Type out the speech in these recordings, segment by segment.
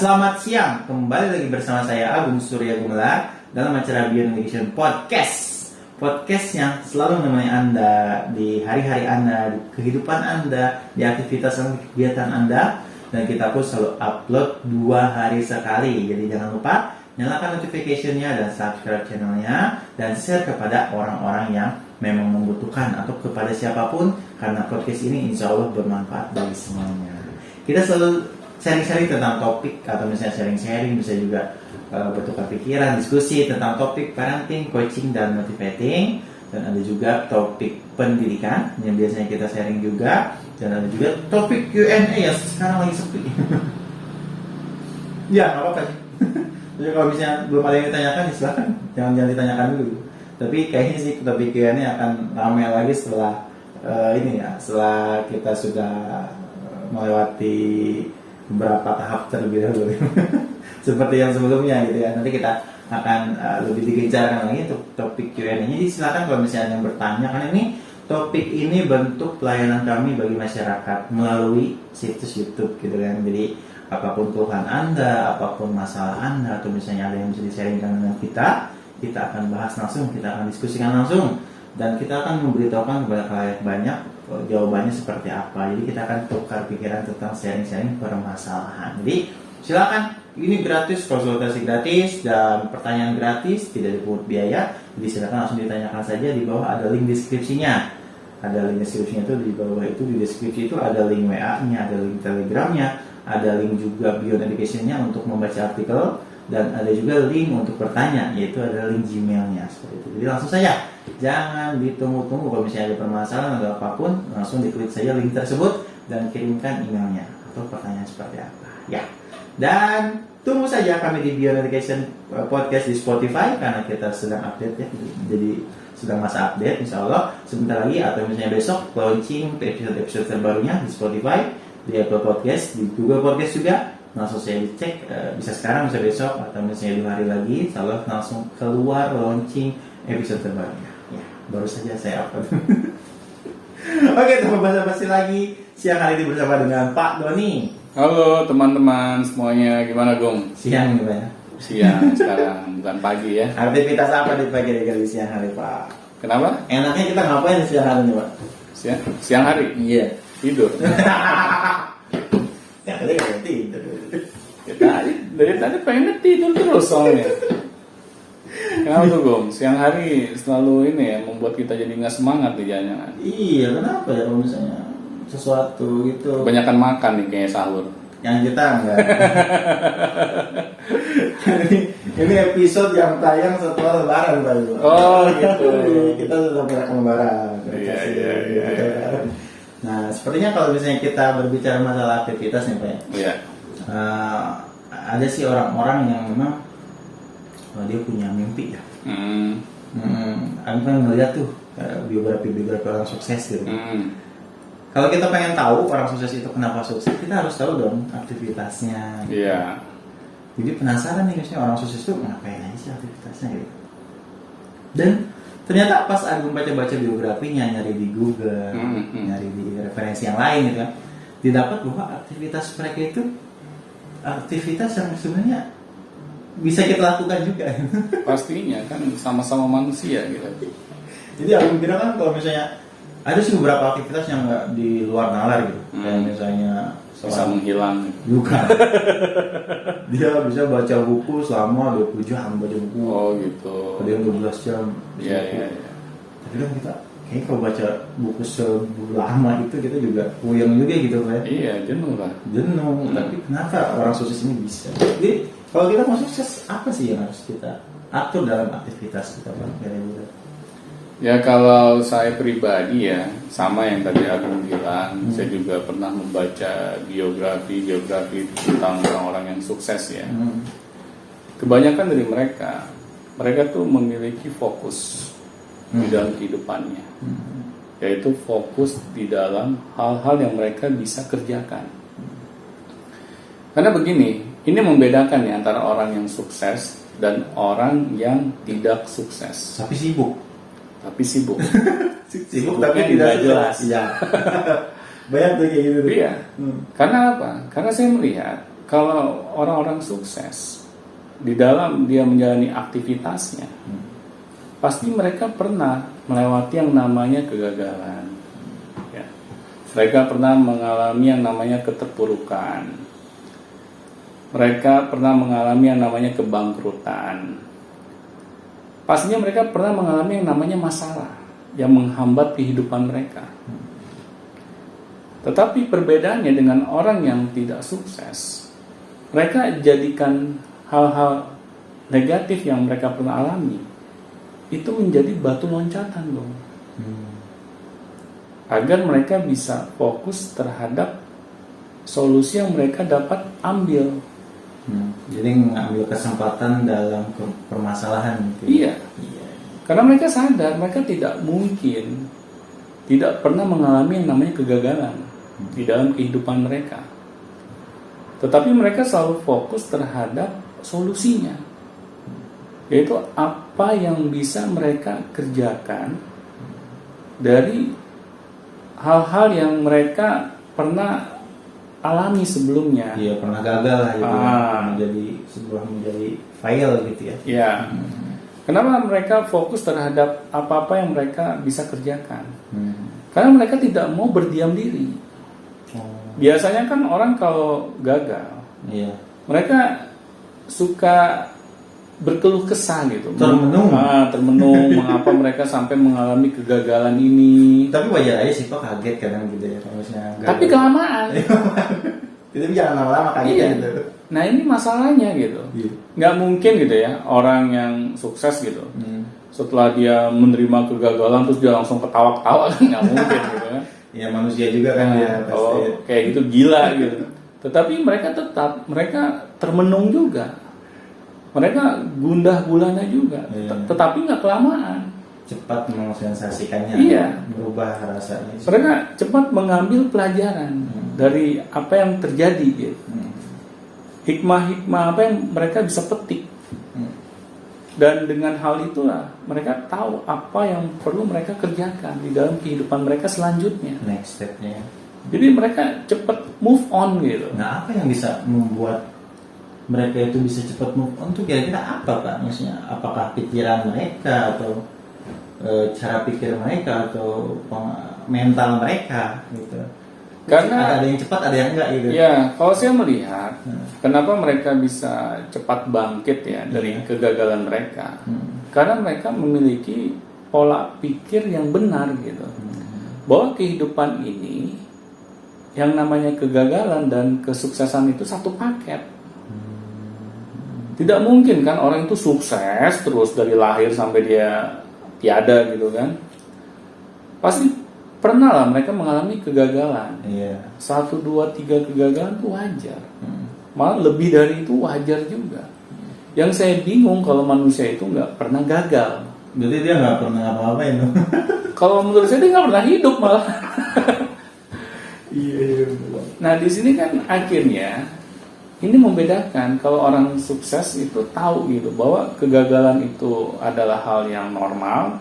Selamat siang. Kembali lagi bersama saya Agung Surya Gumelar dalam acara Beyond Education Podcast. Podcast yang selalu menemani Anda di hari-hari Anda, di kehidupan Anda, di aktivitas dan kegiatan Anda. Dan kita pun selalu upload 2 hari sekali. Jadi jangan lupa nyalakan notification-nya dan subscribe channelnya dan share kepada orang-orang yang memang membutuhkan atau kepada siapapun, karena podcast ini insya Allah bermanfaat bagi semuanya. Kita selalu sharing-sharing tentang topik, atau misalnya sharing-sharing bisa juga bertukar pikiran, diskusi tentang topik parenting, coaching, dan motivating. Dan ada juga topik pendidikan yang biasanya kita sharing juga. Dan ada juga topik Q&A yang sekarang lagi sepi. Ya, nggak apa-apa sih. Jadi kalau misalnya belum ada yang ditanyakan, ya silakan, jangan ditanyakan dulu. Tapi kayaknya sih topik Q&A akan ramai lagi setelah setelah kita sudah melewati beberapa tahap terlebih dahulu. Seperti yang sebelumnya gitu ya. Nanti kita akan lebih digencarkan lagi untuk topik Q&A. Jadi silakan kalau misalnya yang bertanya, karena ini topik ini bentuk pelayanan kami bagi masyarakat melalui situs YouTube gitu kan. Jadi apapun keluhan Anda, apapun masalah Anda, atau misalnya ada yang bisa di-sharingkan dengan kita akan bahas langsung, kita akan diskusikan langsung, dan kita akan memberitahukan kepada kalian banyak jawabannya seperti apa. Jadi kita akan tukar pikiran tentang sharing-sharing permasalahan. Jadi silakan, ini gratis, konsultasi gratis dan pertanyaan gratis, tidak dipungut biaya. Jadi silakan langsung ditanyakan saja, di bawah ada link deskripsinya. Ada link deskripsinya itu di bawah, itu di deskripsi itu ada link WA-nya, ada link Telegramnya, ada link juga Beyond Education-nya untuk membaca artikel, dan ada juga link untuk bertanya, yaitu ada link Gmail-nya seperti itu. Jadi langsung saja, jangan ditunggu-tunggu. Kalau misalnya ada permasalahan atau apapun, langsung diklik saja link tersebut dan kirimkan emailnya atau pertanyaan seperti apa ya. Dan tunggu saja kami di Beyond Education Podcast di Spotify, karena kita sedang update ya. Jadi sedang masa update, insya Allah sebentar lagi, atau misalnya besok launching episode terbarunya di Spotify, di Apple Podcast, di Google Podcast juga. Langsung saya dicek, bisa sekarang, bisa besok, atau misalnya 2 hari lagi, insya Allah langsung keluar launching episode terbarunya ya. Baru saja saya upload. Oke, tanpa basa-basi lagi, siang hari ini bersama dengan Pak Doni. Halo teman-teman semuanya, gimana Gong? Siang gimana? Siang sekarang, bukan pagi ya. Aktivitas apa di pagi hari siang hari, Pak? Kenapa? Enaknya kita ngapain di siang hari nih, Pak? Siang hari? Iya. Tidur. Ya, tadi nggak tidur. Dari tadi pengen tidur terus soalnya. Kenapa tuh Gong? Siang hari selalu ini ya, membuat kita jadi nggak semangat nih jangan. Iya, kenapa ya kalau misalnya sesuatu gitu? Kebanyakan makan nih kayaknya sahur. Yang kita enggak. Ini episode yang tayang setelah Lebaran, Pak. Oh gitu. Kita sudah merayakan Lebaran. Iya. Nah, sepertinya kalau misalnya kita berbicara masalah aktivitas nih, Pak. Iya. Ada sih orang-orang yang memang dia punya mimpi ya. Aku kan ngeliat tuh biografi orang sukses gitu. Kalau kita pengen tahu orang sukses itu kenapa sukses, kita harus tahu dong aktivitasnya. Iya. Jadi penasaran nih, misalnya orang sukses itu ngapain aja sih aktivitasnya gitu. Dan ternyata pas aku baca-baca biografinya, nyari di Google, nyari di referensi yang lain gitu kan, didapat bahwa aktivitas mereka itu aktivitas yang sebenarnya bisa kita lakukan juga. Pastinya kan sama-sama manusia gitu. Jadi aku kira kan kalau misalnya ada sih beberapa aktivitas yang nggak di luar nalar gitu, kayak misalnya bisa menghilang juga. Dia bisa baca buku selama 20 jam baca buku. Oh gitu. Ada yang 12 jam. Iya. Tapi kan kita kayaknya kalau baca buku selama itu kita juga puyeng juga gitu, Pak. Iya, jenuh lah. Tapi kenapa orang sukses ini bisa? Jadi kalau kita mau sukses, apa sih yang harus kita atur dalam aktivitas kita, Pak? Kira-kira. Ya kalau saya pribadi ya, sama yang tadi aku bilang, saya juga pernah membaca biografi tentang orang-orang yang sukses ya. Kebanyakan dari mereka tuh memiliki fokus di dalam kehidupannya, yaitu fokus di dalam hal-hal yang mereka bisa kerjakan. Karena begini, ini membedakan ya antara orang yang sukses dan orang yang tidak sukses. Tapi sibuk. Sibuk tapi tidak jelas. Iya. Banyak tuh kayak gitu. Iya. Karena apa? Karena saya melihat kalau orang-orang sukses di dalam dia menjalani aktivitasnya, pasti mereka pernah melewati yang namanya kegagalan. Ya. Mereka pernah mengalami yang namanya keterpurukan. Mereka pernah mengalami yang namanya kebangkrutan. Pastinya mereka pernah mengalami yang namanya masalah yang menghambat kehidupan mereka. Tetapi perbedaannya dengan orang yang tidak sukses, mereka jadikan hal-hal negatif yang mereka pernah alami itu menjadi batu loncatan loh. Agar mereka bisa fokus terhadap solusi yang mereka dapat ambil. Jadi mengambil kesempatan dalam permasalahan gitu. Iya. Karena mereka sadar mereka tidak mungkin tidak pernah mengalami yang namanya kegagalan di dalam kehidupan mereka. Tetapi mereka selalu fokus terhadap solusinya, yaitu apa yang bisa mereka kerjakan dari hal-hal yang mereka pernah alami sebelumnya. Iya, pernah gagal lah gitu. Menjadi fail gitu ya. Ya. Kenapa mereka fokus terhadap apa-apa yang mereka bisa kerjakan? Karena mereka tidak mau berdiam diri. Biasanya kan orang kalau gagal, mereka suka berkeluh kesah gitu. Termenung mengapa mereka sampai mengalami kegagalan ini. Tapi wajar aja sih Pak, kaget kadang gitu ya. Tapi kelamaan. Itu jangan lama-lama kaget gitu. Nah ini masalahnya gitu. Nggak mungkin gitu ya orang yang sukses gitu. Setelah dia menerima kegagalan terus dia langsung ketawa-ketawa, nggak mungkin gitu ya. Ya manusia juga kan ya pasti. Kalau kayak gitu gila gitu. Tetapi mereka termenung juga. Mereka gundah gulana juga. Tetapi nggak kelamaan. Cepat mensensasikannya. Berubah rasanya. Mereka cepat mengambil pelajaran dari apa yang terjadi gitu. Hikmah-hikmah apa yang mereka bisa petik. Dan dengan hal itulah mereka tahu apa yang perlu mereka kerjakan di dalam kehidupan mereka selanjutnya. Next step-nya. Jadi mereka cepat move on gitu. Nah, apa yang bisa membuat mereka itu bisa cepat move on tuh kira-kira apa Pak? Maksudnya apakah pikiran mereka atau cara pikir mereka atau mental mereka gitu? Karena ada yang cepat, ada yang enggak gitu. Ya, kalau saya melihat kenapa mereka bisa cepat bangkit ya dari kegagalan mereka. Karena mereka memiliki pola pikir yang benar gitu. Bahwa kehidupan ini yang namanya kegagalan dan kesuksesan itu satu paket. Tidak mungkin kan orang itu sukses terus dari lahir sampai dia tiada gitu kan. Pasti pernah lah mereka mengalami kegagalan. 1, 2, 3 kegagalan itu wajar. Malah lebih dari itu wajar juga. Yang saya bingung kalau manusia itu nggak pernah gagal. Berarti dia nggak pernah apa-apain. Kalau menurut saya dia nggak pernah hidup malah. Nah di sini kan akhirnya ini membedakan kalau orang sukses itu tahu gitu bahwa kegagalan itu adalah hal yang normal.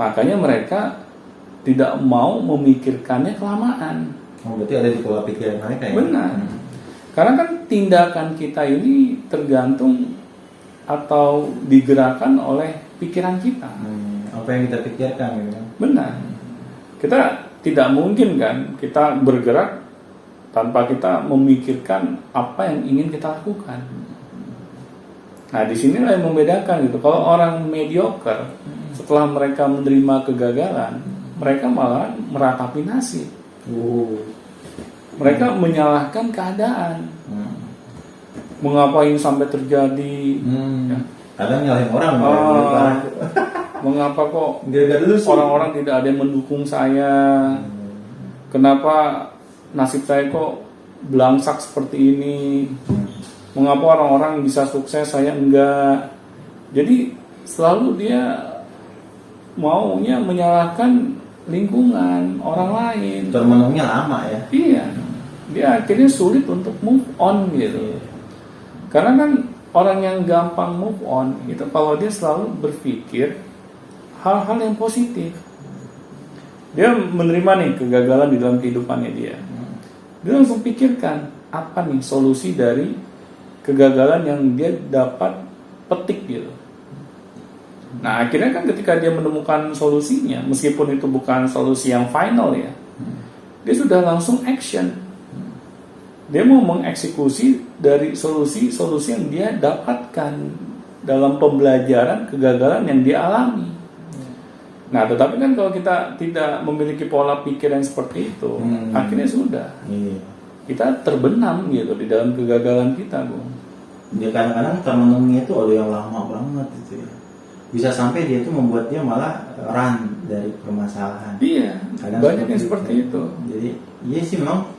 Makanya mereka tidak mau memikirkannya kelamaan. Berarti ada di pola pikir mereka ya? Benar. Karena kan tindakan kita ini tergantung atau digerakkan oleh pikiran kita. Apa yang kita pikirkan gitu. Benar. Kita tidak mungkin kan kita bergerak tanpa kita memikirkan apa yang ingin kita lakukan. Nah, disinilah yang membedakan gitu. Kalau orang mediocre setelah mereka menerima kegagalan, mereka malah meratapi nasib. Mereka menyalahkan keadaan. Mengapa ini sampai terjadi? Kadang nyalahin orang. Mengapa kok dulu orang-orang tidak ada yang mendukung saya? Kenapa nasib saya kok belangsak seperti ini? Mengapa orang-orang bisa sukses, saya enggak? Jadi selalu dia maunya menyalahkan lingkungan, orang lain. Termenungnya lama ya. Iya. Dia akhirnya sulit untuk move on gitu. Karena kan orang yang gampang move on itu kalau dia selalu berpikir hal-hal yang positif. Dia menerima nih kegagalan di dalam kehidupannya dia. Dia langsung pikirkan apa nih solusi dari kegagalan yang dia dapat petik gitu. Nah akhirnya kan ketika dia menemukan solusinya, meskipun itu bukan solusi yang final ya, dia sudah langsung action. Dia mau mengeksekusi dari solusi-solusi yang dia dapatkan dalam pembelajaran kegagalan yang dia alami. Nah, tetapi kan kalau kita tidak memiliki pola pikir yang seperti itu, akhirnya sudah. Iya. Kita terbenam gitu di dalam kegagalan kita, Bung. Dia kadang-kadang termenungnya itu oleh yang lama banget gitu ya. Bisa sampai dia itu membuat dia malah run dari permasalahan. Iya, Kadang banyak yang seperti itu. Jadi, iya sih memang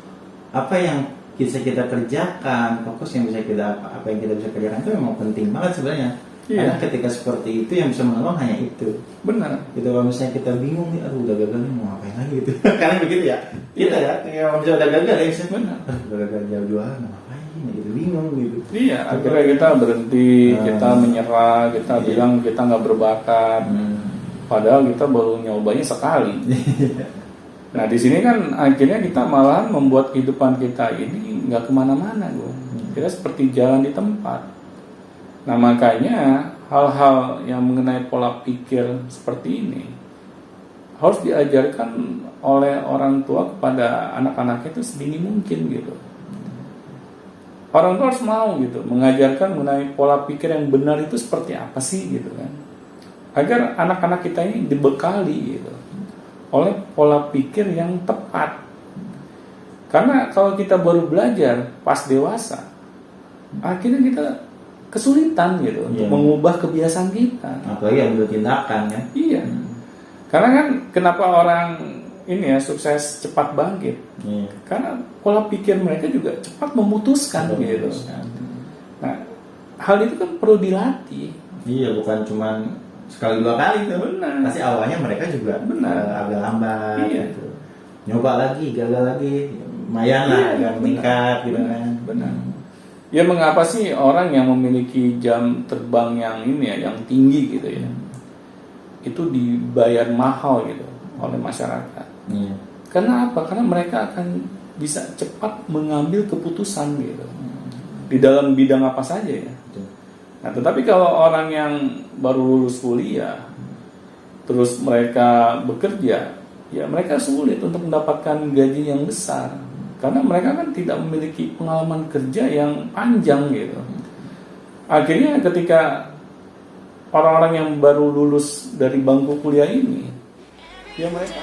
apa yang bisa kita kerjakan, fokus yang bisa kita apa yang kita bisa kerjakan itu memang penting banget sebenarnya. Iya. Karena ketika seperti itu yang bisa menolong hanya itu. Benar. Gitu kalau misalnya kita bingung nih, aduh udah gagal nih mau ngapain lagi gitu. Karena begitu ya. Kita ya, kalau misalnya udah gagal ya, misalnya, Benar. udah gagal jauh jualan mau ngapain gitu, bingung gitu. Iya, akhirnya kita berhenti, kita menyerah, kita bilang kita nggak berbakat. Padahal kita baru nyobanya sekali. Nah di sini kan akhirnya kita malah membuat kehidupan kita ini nggak kemana-mana, kita seperti jalan di tempat. Nah makanya hal-hal yang mengenai pola pikir seperti ini harus diajarkan oleh orang tua kepada anak-anaknya itu sedini mungkin gitu. Orang tua harus mau gitu mengajarkan mengenai pola pikir yang benar itu seperti apa sih gitu kan, agar anak-anak kita ini dibekali gitu oleh pola pikir yang tepat. Karena kalau kita baru belajar pas dewasa, akhirnya kita kesulitan gitu untuk mengubah kebiasaan kita. Apalagi yang tindakan ya. Iya. Karena kan kenapa orang ini ya sukses cepat bangkit? Iya. Karena pola pikir mereka juga cepat memutuskan gitu. Nah, hal itu kan perlu dilatih. Iya, bukan cuman sekali dua kali tuh. Benar. Pasti awalnya mereka juga agak lambat gitu. Nyoba lagi, gagal lagi, lumayan lah, agak meningkat gitu kan. Benar. Ya mengapa sih orang yang memiliki jam terbang yang ini ya, yang tinggi gitu ya, itu dibayar mahal gitu oleh masyarakat. Iya. Karena apa? Karena mereka akan bisa cepat mengambil keputusan gitu di dalam bidang apa saja ya. Nah, tetapi kalau orang yang baru lulus kuliah, terus mereka bekerja, ya mereka sulit untuk mendapatkan gaji yang besar. Karena mereka kan tidak memiliki pengalaman kerja yang panjang gitu. Akhirnya ketika orang-orang yang baru lulus dari bangku kuliah ini, ya mereka